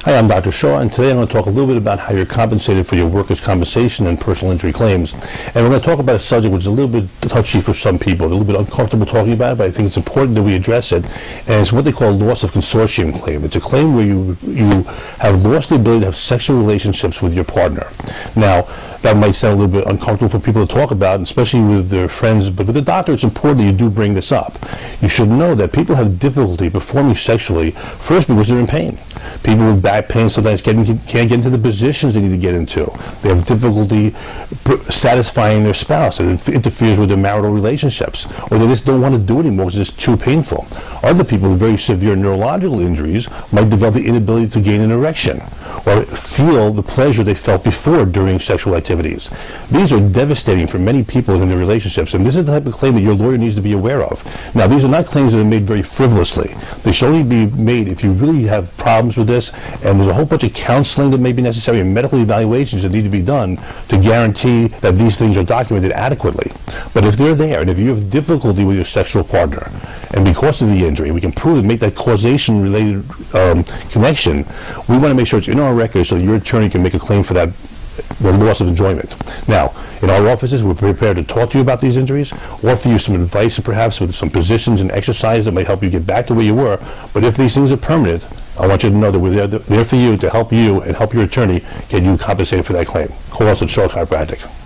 Hi, I'm Dr. Shaw, and today I'm going to talk a little bit about how you're compensated for your workers' compensation and personal injury claims. And we're going to talk about a subject which is a little bit touchy for some people, a little bit uncomfortable talking about it, but I think it's important that we address it. And it's what they call loss of consortium claim. It's a claim where you have lost the ability to have sexual relationships with your partner. Now, that might sound a little bit uncomfortable for people to talk about, especially with their friends, but with the doctor it's important that you do bring this up. You should know that people have difficulty performing sexually, first because they're in pain. People with back pain sometimes can't get into the positions they need to get into. They have difficulty satisfying their spouse, and it interferes with their marital relationships. Or they just don't want to do it anymore because it's too painful. Other people with very severe neurological injuries might develop the inability to gain an erection or feel the pleasure they felt before during sexual activities. These are devastating for many people in their relationships, and this is the type of claim that your lawyer needs to be aware of. Now, these are not claims that are made very frivolously. They should only be made if you really have problems with this, and there's a whole bunch of counseling that may be necessary and medical evaluations that need to be done to guarantee that these things are documented adequately. But if they're there, and if you have difficulty with your sexual partner, and because of the injury, we can prove and make that causation-related connection, we want to make sure it's in our record so that your attorney can make a claim for that loss of enjoyment. Now, in our offices, we're prepared to talk to you about these injuries, offer you some advice, perhaps with some positions and exercise that might help you get back to where you were. But if these things are permanent, I want you to know that we're there for you to help you and help your attorney get you compensated for that claim. Call us at Chiropractic.